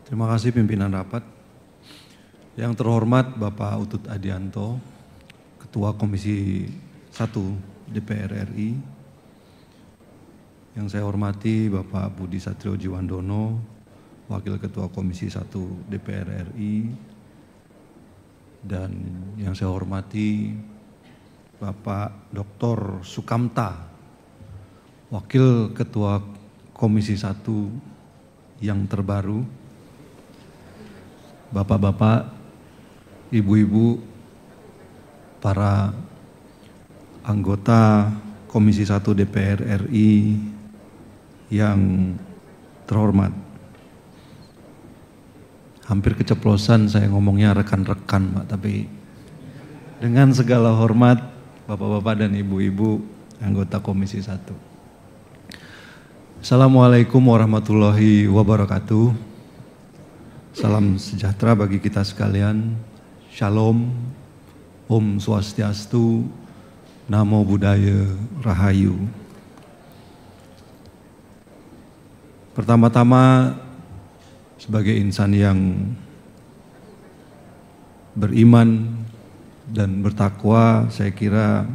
Terima kasih pimpinan rapat. Yang terhormat Bapak Utut Adianto, Ketua Komisi 1 DPR RI. Yang saya hormati Bapak Budi Satrio Jiwandono, Wakil Ketua Komisi 1 DPR RI. Dan yang saya hormati Bapak Dr. Sukamta, Wakil Ketua Komisi 1 yang terbaru. Bapak-bapak, ibu-ibu, para anggota Komisi 1 DPR RI yang terhormat. Hampir keceplosan saya ngomongnya rekan-rekan, Pak, tapi dengan segala hormat Bapak-bapak dan ibu-ibu anggota Komisi 1. Assalamualaikum warahmatullahi wabarakatuh. Salam sejahtera bagi kita sekalian. Shalom, Om Swastiastu, Namo Buddhaya, Rahayu. Pertama-tama, sebagai insan yang beriman dan bertakwa, saya kira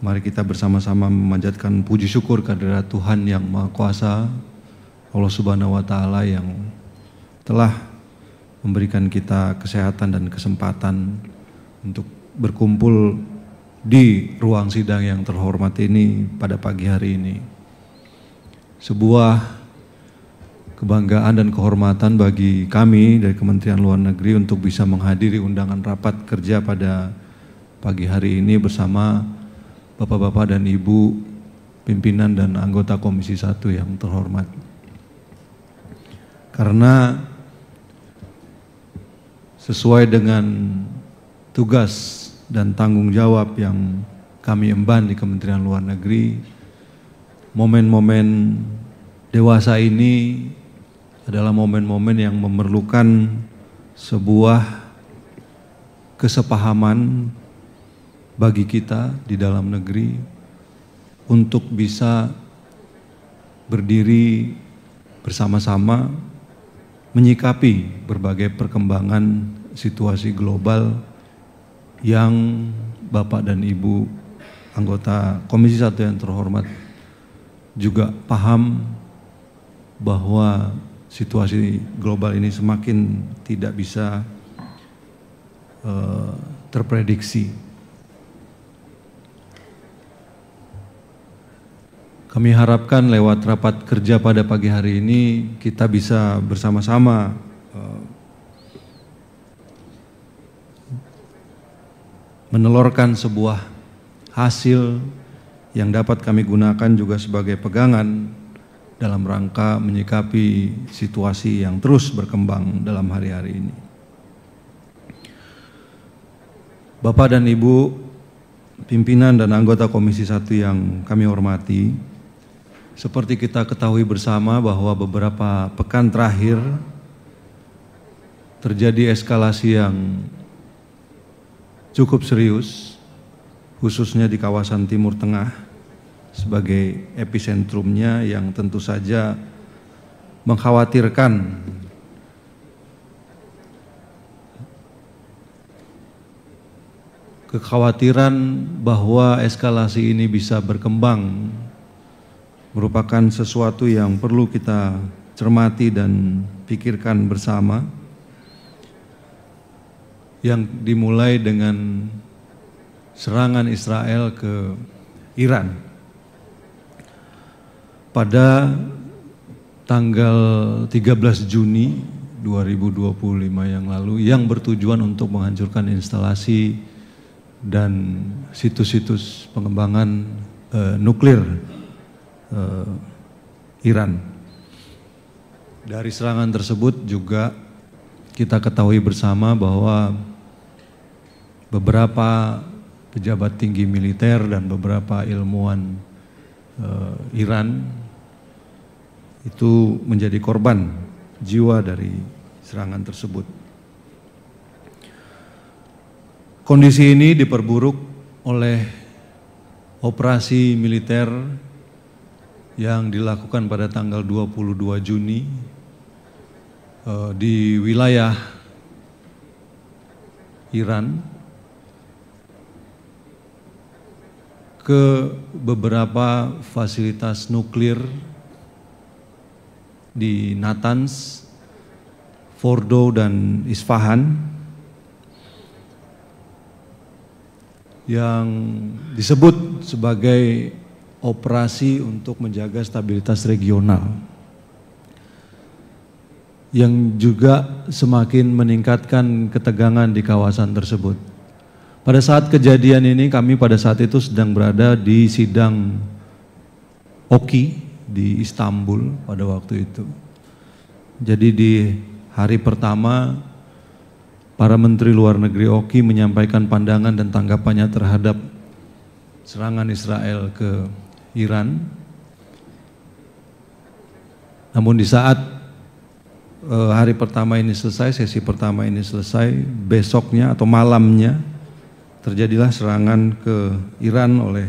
mari kita bersama-sama memanjatkan puji syukur kehadirat Tuhan yang Maha Kuasa, Allah Subhanahu wa Ta'ala, yang telah memberikan kita kesehatan dan kesempatan untuk berkumpul di ruang sidang yang terhormat ini pada pagi hari ini. Sebuah kebanggaan dan kehormatan bagi kami dari Kementerian Luar Negeri untuk bisa menghadiri undangan rapat kerja pada pagi hari ini bersama Bapak-bapak dan Ibu pimpinan dan anggota Komisi 1 yang terhormat. Karena sesuai dengan tugas dan tanggung jawab yang kami emban di Kementerian Luar Negeri, momen-momen dewasa ini adalah momen-momen yang memerlukan sebuah kesepahaman bagi kita di dalam negeri untuk bisa berdiri bersama-sama menyikapi berbagai perkembangan situasi global yang Bapak dan Ibu anggota Komisi 1 yang terhormat juga paham bahwa situasi global ini semakin tidak bisa terprediksi. Kami harapkan lewat rapat kerja pada pagi hari ini kita bisa bersama-sama menelurkan sebuah hasil yang dapat kami gunakan juga sebagai pegangan dalam rangka menyikapi situasi yang terus berkembang dalam hari-hari ini. Bapak dan Ibu pimpinan dan anggota Komisi 1 yang kami hormati, seperti kita ketahui bersama bahwa beberapa pekan terakhir terjadi eskalasi yang cukup serius, khususnya di kawasan Timur Tengah sebagai episentrumnya, yang tentu saja mengkhawatirkan kekhawatiran bahwa eskalasi ini bisa berkembang merupakan sesuatu yang perlu kita cermati dan pikirkan bersama, yang dimulai dengan serangan Israel ke Iran pada tanggal 13 Juni 2025 yang lalu, yang bertujuan untuk menghancurkan instalasi dan situs-situs pengembangan nuklir Iran. Dari serangan tersebut juga kita ketahui bersama bahwa beberapa pejabat tinggi militer dan beberapa ilmuwan Iran itu menjadi korban jiwa dari serangan tersebut. Kondisi ini diperburuk oleh operasi militer yang dilakukan pada tanggal 22 Juni di wilayah Iran ke beberapa fasilitas nuklir di Natanz, Fordo, dan Isfahan yang disebut sebagai operasi untuk menjaga stabilitas regional, yang juga semakin meningkatkan ketegangan di kawasan tersebut. Pada saat kejadian ini, kami pada saat itu sedang berada di sidang OKI di Istanbul pada waktu itu. Jadi di hari pertama, para menteri luar negeri OKI menyampaikan pandangan dan tanggapannya terhadap serangan Israel ke Iran. Namun di saat hari pertama ini selesai, sesi pertama ini selesai, besoknya atau malamnya terjadilah serangan ke Iran oleh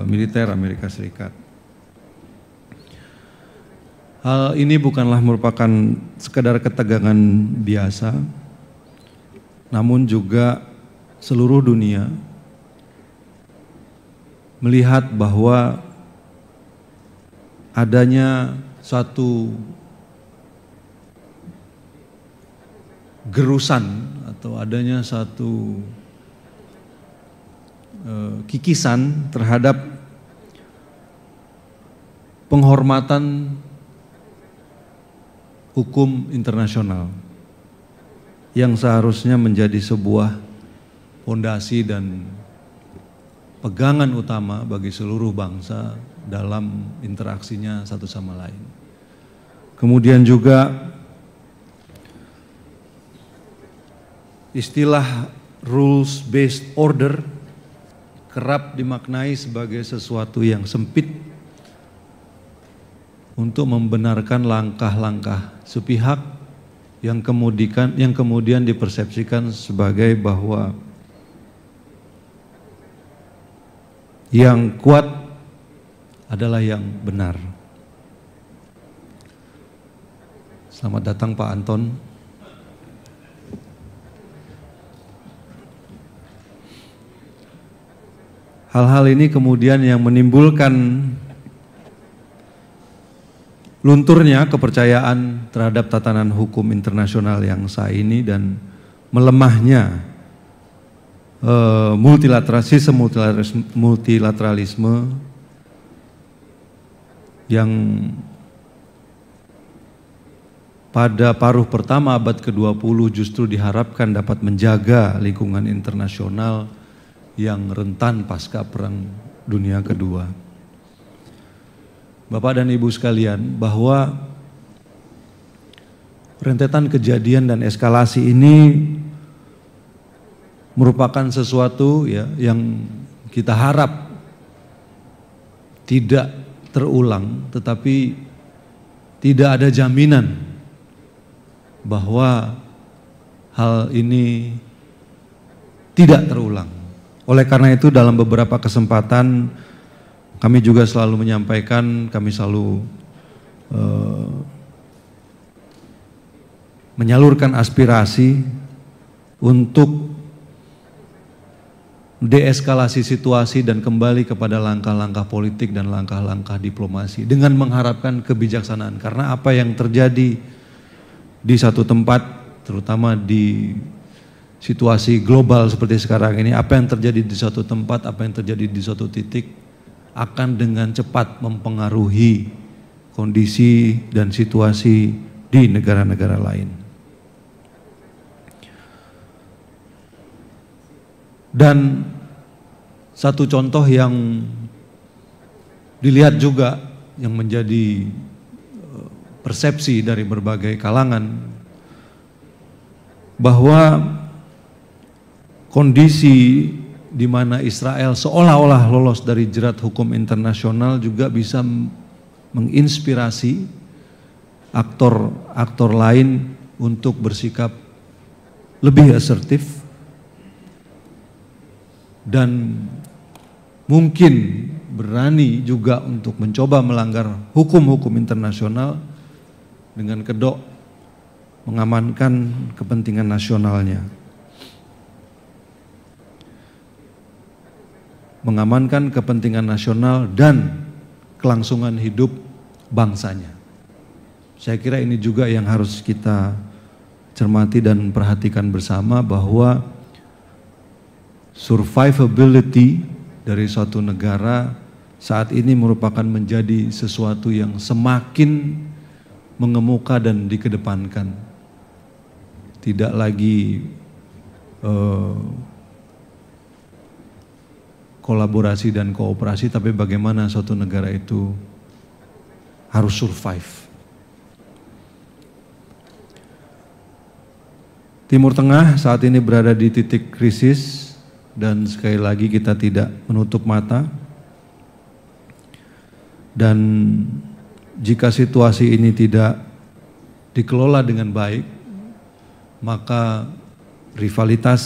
militer Amerika Serikat. Hal ini bukanlah merupakan sekadar ketegangan biasa, namun juga seluruh dunia melihat bahwa adanya satu gerusan atau adanya satu kikisan terhadap penghormatan hukum internasional yang seharusnya menjadi sebuah fondasi dan pegangan utama bagi seluruh bangsa dalam interaksinya satu sama lain. Kemudian juga istilah rules based order kerap dimaknai sebagai sesuatu yang sempit untuk membenarkan langkah-langkah sepihak yang kemudian dipersepsikan sebagai bahwa yang kuat adalah yang benar. Selamat datang Pak Anton. Hal-hal ini kemudian yang menimbulkan lunturnya kepercayaan terhadap tatanan hukum internasional yang sah ini dan melemahnya multilateralisme yang pada paruh pertama abad ke-20 justru diharapkan dapat menjaga lingkungan internasional yang rentan pasca Perang Dunia Kedua. Bapak dan Ibu sekalian, bahwa rentetan kejadian dan eskalasi ini merupakan sesuatu ya yang kita harap tidak terulang, tetapi tidak ada jaminan bahwa hal ini tidak terulang. Oleh karena itu dalam beberapa kesempatan kami juga selalu menyampaikan, kami selalu menyalurkan aspirasi untuk deeskalasi situasi dan kembali kepada langkah-langkah politik dan langkah-langkah diplomasi dengan mengharapkan kebijaksanaan. Karena apa yang terjadi di satu tempat, terutama di situasi global seperti sekarang ini, apa yang terjadi di suatu tempat, apa yang terjadi di suatu titik akan dengan cepat mempengaruhi kondisi dan situasi di negara-negara lain. Dan satu contoh yang dilihat juga yang menjadi persepsi dari berbagai kalangan, bahwa kondisi di mana Israel seolah-olah lolos dari jerat hukum internasional juga bisa menginspirasi aktor-aktor lain untuk bersikap lebih asertif dan mungkin berani juga untuk mencoba melanggar hukum-hukum internasional dengan kedok mengamankan kepentingan nasionalnya, mengamankan kepentingan nasional dan kelangsungan hidup bangsanya. Saya kira ini juga yang harus kita cermati dan perhatikan bersama, bahwa survivability dari suatu negara saat ini merupakan menjadi sesuatu yang semakin mengemuka dan dikedepankan. Tidak lagi kolaborasi dan kooperasi, tapi bagaimana suatu negara itu harus survive. Timur Tengah saat ini berada di titik krisis, dan sekali lagi kita tidak menutup mata. Dan jika situasi ini tidak dikelola dengan baik, maka rivalitas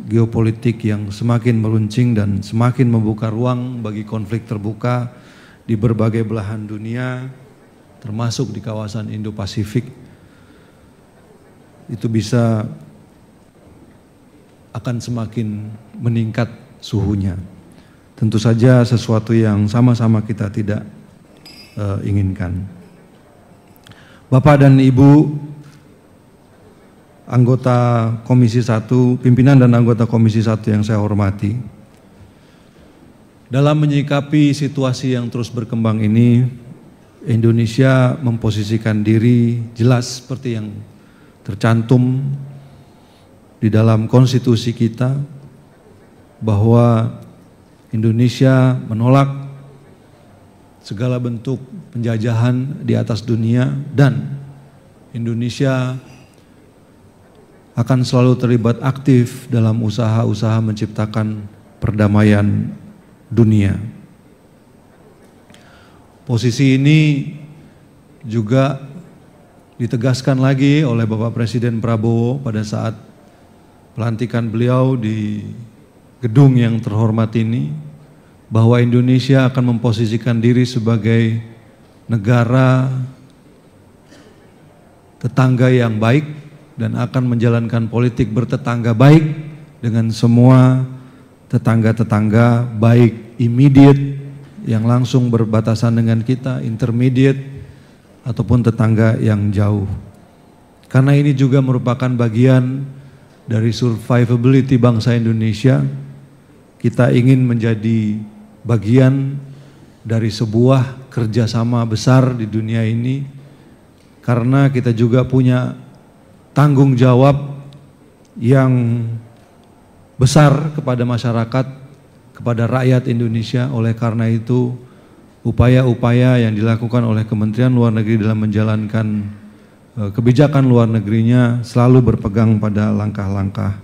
geopolitik yang semakin meruncing dan semakin membuka ruang bagi konflik terbuka di berbagai belahan dunia, termasuk di kawasan Indo-Pasifik, itu bisa akan semakin meningkat suhunya. Tentu saja sesuatu yang sama-sama kita tidak inginkan. Bapak dan Ibu anggota Komisi 1, pimpinan dan anggota Komisi 1 yang saya hormati, dalam menyikapi situasi yang terus berkembang ini, Indonesia memposisikan diri jelas seperti yang tercantum di dalam konstitusi kita, bahwa Indonesia menolak segala bentuk penjajahan di atas dunia, dan Indonesia akan selalu terlibat aktif dalam usaha-usaha menciptakan perdamaian dunia. Posisi ini juga ditegaskan lagi oleh Bapak Presiden Prabowo pada saat pelantikan beliau di gedung yang terhormat ini, bahwa Indonesia akan memposisikan diri sebagai negara tetangga yang baik dan akan menjalankan politik bertetangga baik dengan semua tetangga-tetangga, baik immediate yang langsung berbatasan dengan kita, intermediate, ataupun tetangga yang jauh. Karena ini juga merupakan bagian dari survivability bangsa Indonesia. Kita ingin menjadi bagian dari sebuah kerjasama besar di dunia ini, karena kita juga punya tanggung jawab yang besar kepada masyarakat, kepada rakyat Indonesia. Oleh karena itu, upaya-upaya yang dilakukan oleh Kementerian Luar Negeri dalam menjalankan kebijakan luar negerinya selalu berpegang pada langkah-langkah,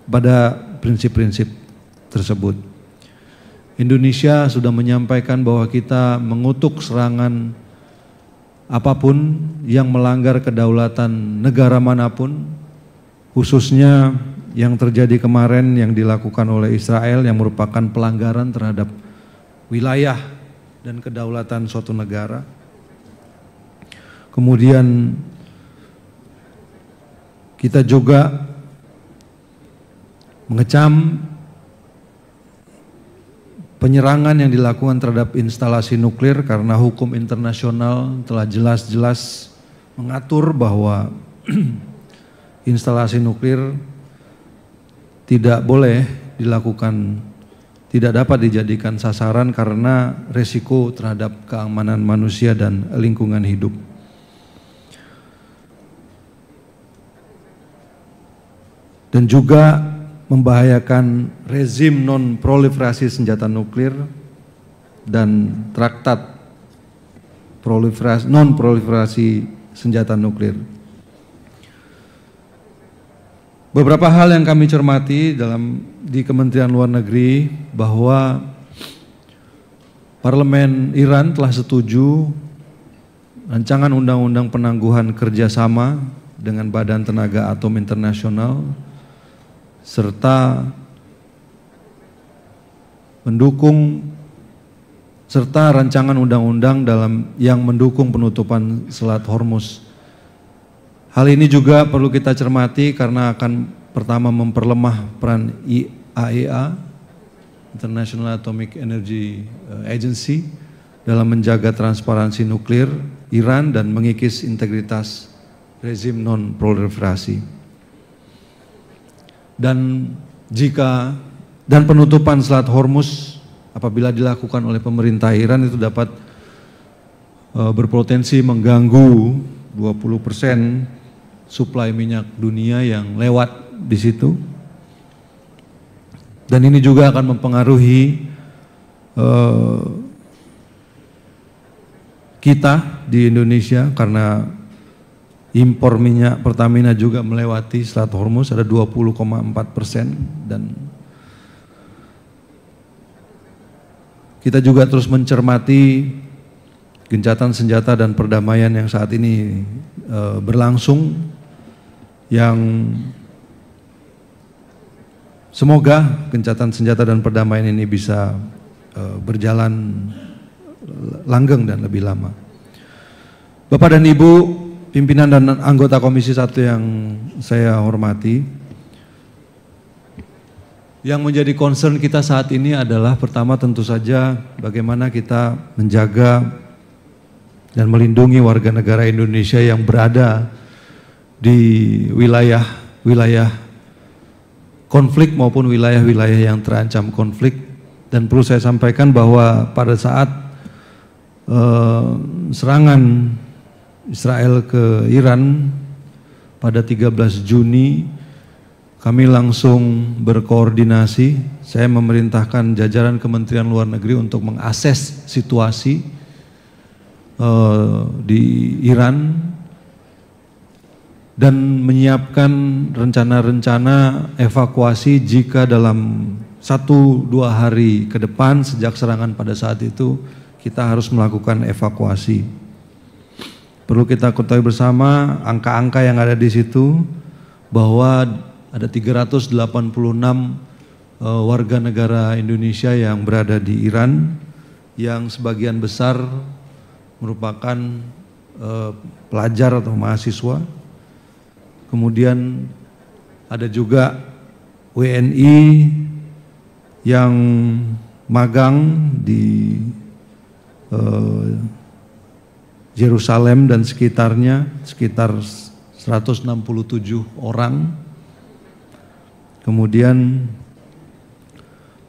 pada prinsip-prinsip tersebut. Indonesia sudah menyampaikan bahwa kita mengutuk serangan apapun yang melanggar kedaulatan negara manapun, khususnya yang terjadi kemarin yang dilakukan oleh Israel yang merupakan pelanggaran terhadap wilayah dan kedaulatan suatu negara. Kemudian kita juga mengecam penyerangan yang dilakukan terhadap instalasi nuklir, karena hukum internasional telah jelas-jelas mengatur bahwa instalasi nuklir tidak boleh dilakukan, tidak dapat dijadikan sasaran karena resiko terhadap keamanan manusia dan lingkungan hidup. Dan juga membahayakan rezim non-proliferasi senjata nuklir dan traktat non-proliferasi senjata nuklir. Beberapa hal yang kami cermati di Kementerian Luar Negeri, bahwa Parlemen Iran telah setuju rancangan undang-undang penangguhan kerjasama dengan Badan Tenaga Atom Internasional, serta rancangan undang-undang yang mendukung penutupan Selat Hormuz. Hal ini juga perlu kita cermati karena akan pertama memperlemah peran IAEA, International Atomic Energy Agency, dalam menjaga transparansi nuklir Iran dan mengikis integritas rezim non-proliferasi. Dan penutupan Selat Hormuz apabila dilakukan oleh pemerintah Iran itu dapat berpotensi mengganggu 20% suplai minyak dunia yang lewat di situ. Dan ini juga akan mempengaruhi kita di Indonesia karena impor minyak Pertamina juga melewati Selat Hormuz ada 20,4%, dan kita juga terus mencermati gencatan senjata dan perdamaian yang saat ini berlangsung, yang semoga gencatan senjata dan perdamaian ini bisa berjalan langgeng dan lebih lama. Bapak dan Ibu pimpinan dan anggota Komisi 1 yang saya hormati, yang menjadi concern kita saat ini adalah pertama tentu saja bagaimana kita menjaga dan melindungi warga negara Indonesia yang berada di wilayah konflik maupun wilayah-wilayah yang terancam konflik. Dan perlu saya sampaikan bahwa pada saat serangan Israel ke Iran pada 13 Juni, kami langsung berkoordinasi. Saya memerintahkan jajaran Kementerian Luar Negeri untuk mengakses situasi di Iran dan menyiapkan rencana-rencana evakuasi jika dalam 1-2 hari ke depan sejak serangan pada saat itu kita harus melakukan evakuasi. Perlu kita ketahui bersama angka-angka yang ada di situ bahwa ada 386 warga negara Indonesia yang berada di Iran, yang sebagian besar merupakan pelajar atau mahasiswa. Kemudian ada juga WNI yang magang di Yerusalem dan sekitarnya, sekitar 167 orang. Kemudian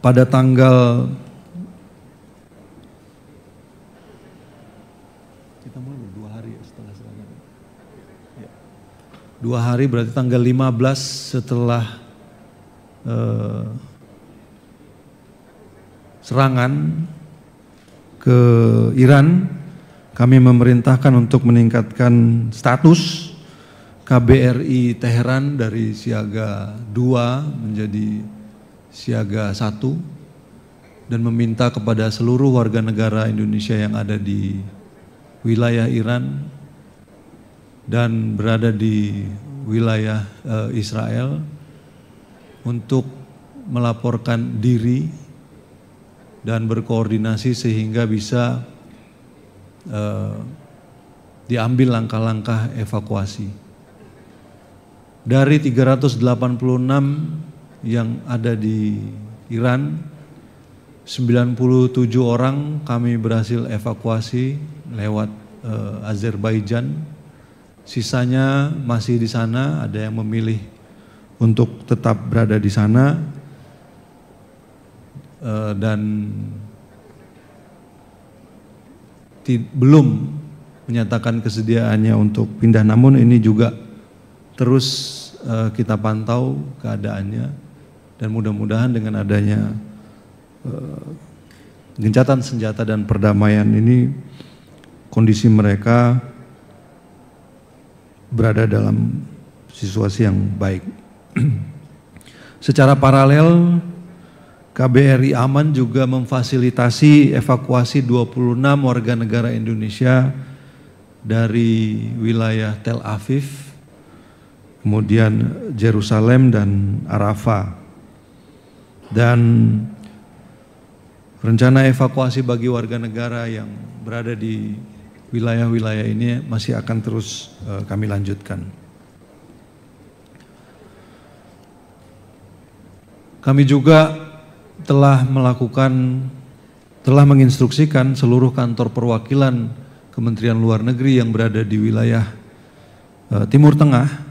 pada tanggal 2 hari berarti tanggal 15 setelah serangan ke Iran, kami memerintahkan untuk meningkatkan status KBRI Teheran dari siaga 2 menjadi siaga 1 dan meminta kepada seluruh warga negara Indonesia yang ada di wilayah Iran dan berada di wilayah Israel untuk melaporkan diri dan berkoordinasi sehingga bisa diambil langkah-langkah evakuasi. Dari 386 yang ada di Iran, 97 orang kami berhasil evakuasi lewat Azerbaijan. Sisanya masih di sana, ada yang memilih untuk tetap berada di sana dan belum menyatakan kesediaannya untuk pindah. Namun ini juga terus kita pantau keadaannya dan mudah-mudahan dengan adanya gencatan senjata dan perdamaian ini kondisi mereka berada dalam situasi yang baik. Secara paralel, KBRI Aman juga memfasilitasi evakuasi 26 warga negara Indonesia dari wilayah Tel Aviv, kemudian Yerusalem dan Arafah. Dan rencana evakuasi bagi warga negara yang berada di wilayah-wilayah ini masih akan terus kami lanjutkan. Kami juga telah menginstruksikan seluruh kantor perwakilan Kementerian Luar Negeri yang berada di wilayah Timur Tengah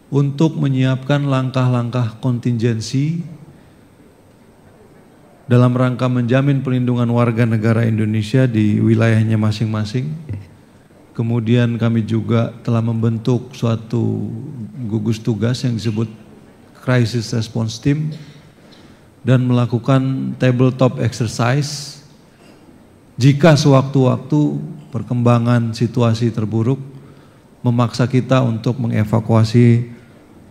untuk menyiapkan langkah-langkah kontingensi dalam rangka menjamin pelindungan warga negara Indonesia di wilayahnya masing-masing. Kemudian kami juga telah membentuk suatu gugus tugas yang disebut Crisis Response Team dan melakukan tabletop exercise jika sewaktu-waktu perkembangan situasi terburuk memaksa kita untuk mengevakuasi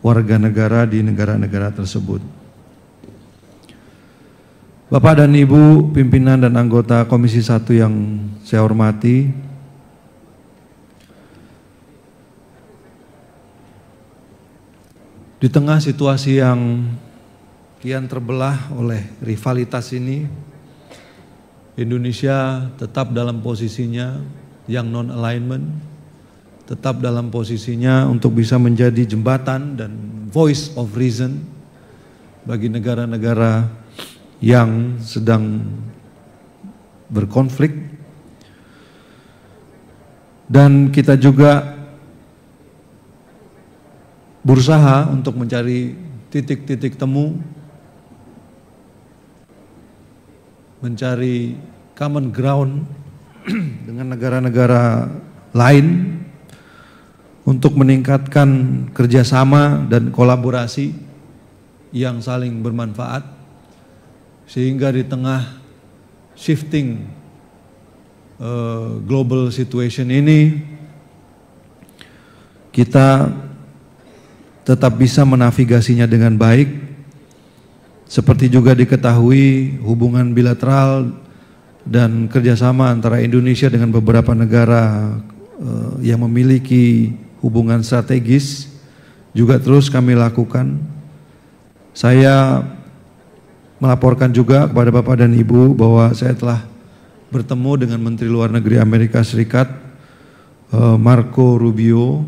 warga negara di negara-negara tersebut. Bapak dan Ibu pimpinan dan anggota Komisi 1 yang saya hormati, di tengah situasi yang kian terbelah oleh rivalitas ini, Indonesia tetap dalam posisinya yang non-alignment, tetap dalam posisinya untuk bisa menjadi jembatan dan voice of reason bagi negara-negara yang sedang berkonflik. Dan kita juga berusaha untuk mencari titik-titik temu, mencari common ground dengan negara-negara lain untuk meningkatkan kerjasama dan kolaborasi yang saling bermanfaat, sehingga di tengah shifting global situation ini kita tetap bisa menavigasinya dengan baik. Seperti juga diketahui, hubungan bilateral dan kerjasama antara Indonesia dengan beberapa negara yang memiliki hubungan strategis juga terus kami lakukan. Saya melaporkan juga kepada Bapak dan Ibu bahwa saya telah bertemu dengan Menteri Luar Negeri Amerika Serikat Marco Rubio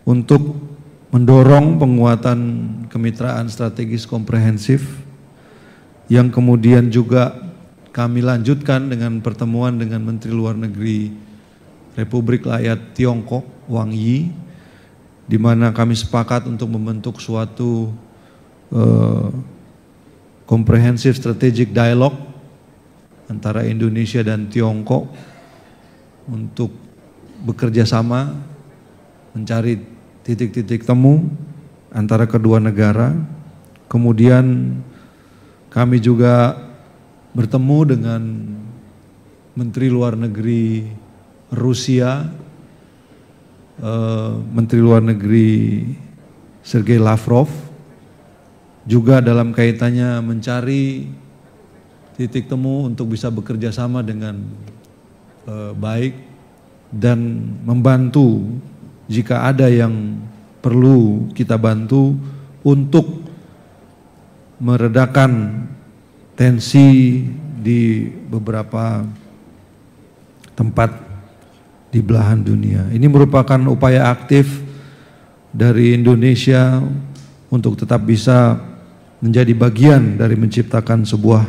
untuk mendorong penguatan kemitraan strategis komprehensif, yang kemudian juga kami lanjutkan dengan pertemuan dengan Menteri Luar Negeri Republik Rakyat Tiongkok Wang Yi, di mana kami sepakat untuk membentuk suatu comprehensive strategic dialogue antara Indonesia dan Tiongkok untuk bekerja sama mencari titik-titik temu antara kedua negara. Kemudian kami juga bertemu dengan Menteri Luar Negeri Rusia, Menteri Luar Negeri Sergei Lavrov, juga dalam kaitannya mencari titik temu untuk bisa bekerja sama dengan baik dan membantu jika ada yang perlu kita bantu untuk meredakan tensi di beberapa tempat di belahan dunia. Ini merupakan upaya aktif dari Indonesia untuk tetap bisa menjadi bagian dari menciptakan sebuah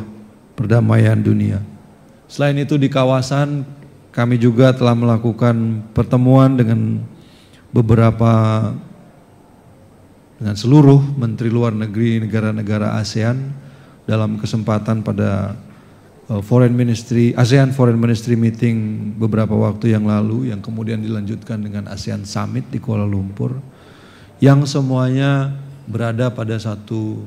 perdamaian dunia. Selain itu, di kawasan kami juga telah melakukan pertemuan dengan seluruh Menteri Luar Negeri negara-negara ASEAN dalam kesempatan pada ASEAN Foreign Ministry Meeting beberapa waktu yang lalu, yang kemudian dilanjutkan dengan ASEAN Summit di Kuala Lumpur, yang semuanya berada pada satu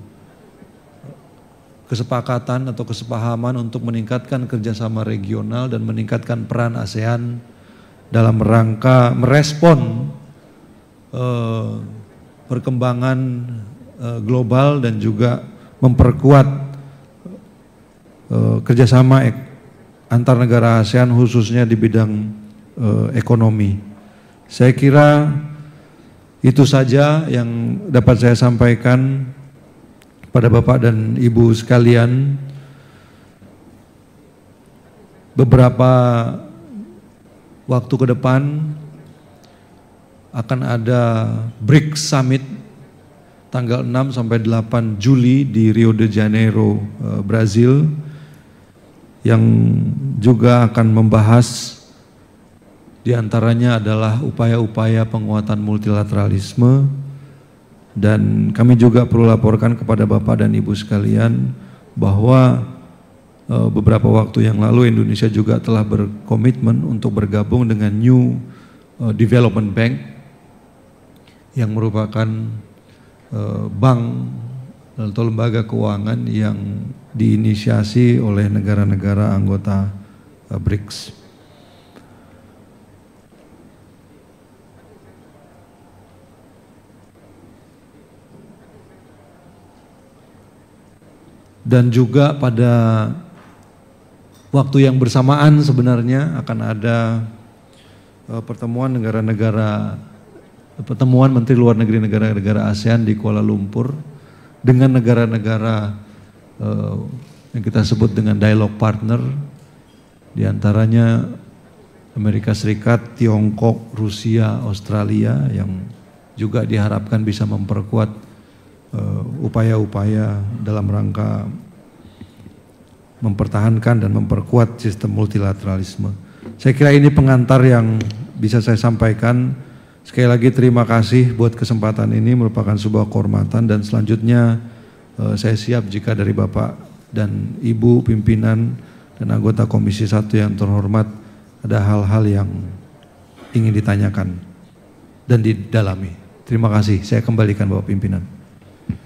kesepakatan atau kesepahaman untuk meningkatkan kerjasama regional dan meningkatkan peran ASEAN dalam rangka merespon perkembangan global dan juga memperkuat kerjasama antar negara ASEAN khususnya di bidang ekonomi. Saya kira itu saja yang dapat saya sampaikan pada Bapak dan Ibu sekalian. Beberapa waktu ke depan akan ada BRICS Summit tanggal 6 sampai 8 Juli di Rio de Janeiro, Brazil, yang juga akan membahas diantaranya adalah upaya-upaya penguatan multilateralisme. Dan kami juga perlu laporkan kepada Bapak dan Ibu sekalian bahwa beberapa waktu yang lalu Indonesia juga telah berkomitmen untuk bergabung dengan New Development Bank yang merupakan bank atau lembaga keuangan yang diinisiasi oleh negara-negara anggota BRICS. Dan juga pada waktu yang bersamaan sebenarnya akan ada pertemuan Menteri Luar Negeri negara-negara ASEAN di Kuala Lumpur dengan negara-negara yang kita sebut dengan dialog partner, diantaranya Amerika Serikat, Tiongkok, Rusia, Australia, yang juga diharapkan bisa memperkuat upaya-upaya dalam rangka mempertahankan dan memperkuat sistem multilateralisme. Saya kira ini pengantar yang bisa saya sampaikan. Sekali lagi terima kasih buat kesempatan ini, merupakan sebuah kehormatan, dan selanjutnya saya siap jika dari Bapak dan Ibu pimpinan dan anggota Komisi 1 yang terhormat ada hal-hal yang ingin ditanyakan dan didalami. Terima kasih, saya kembalikan Bapak pimpinan.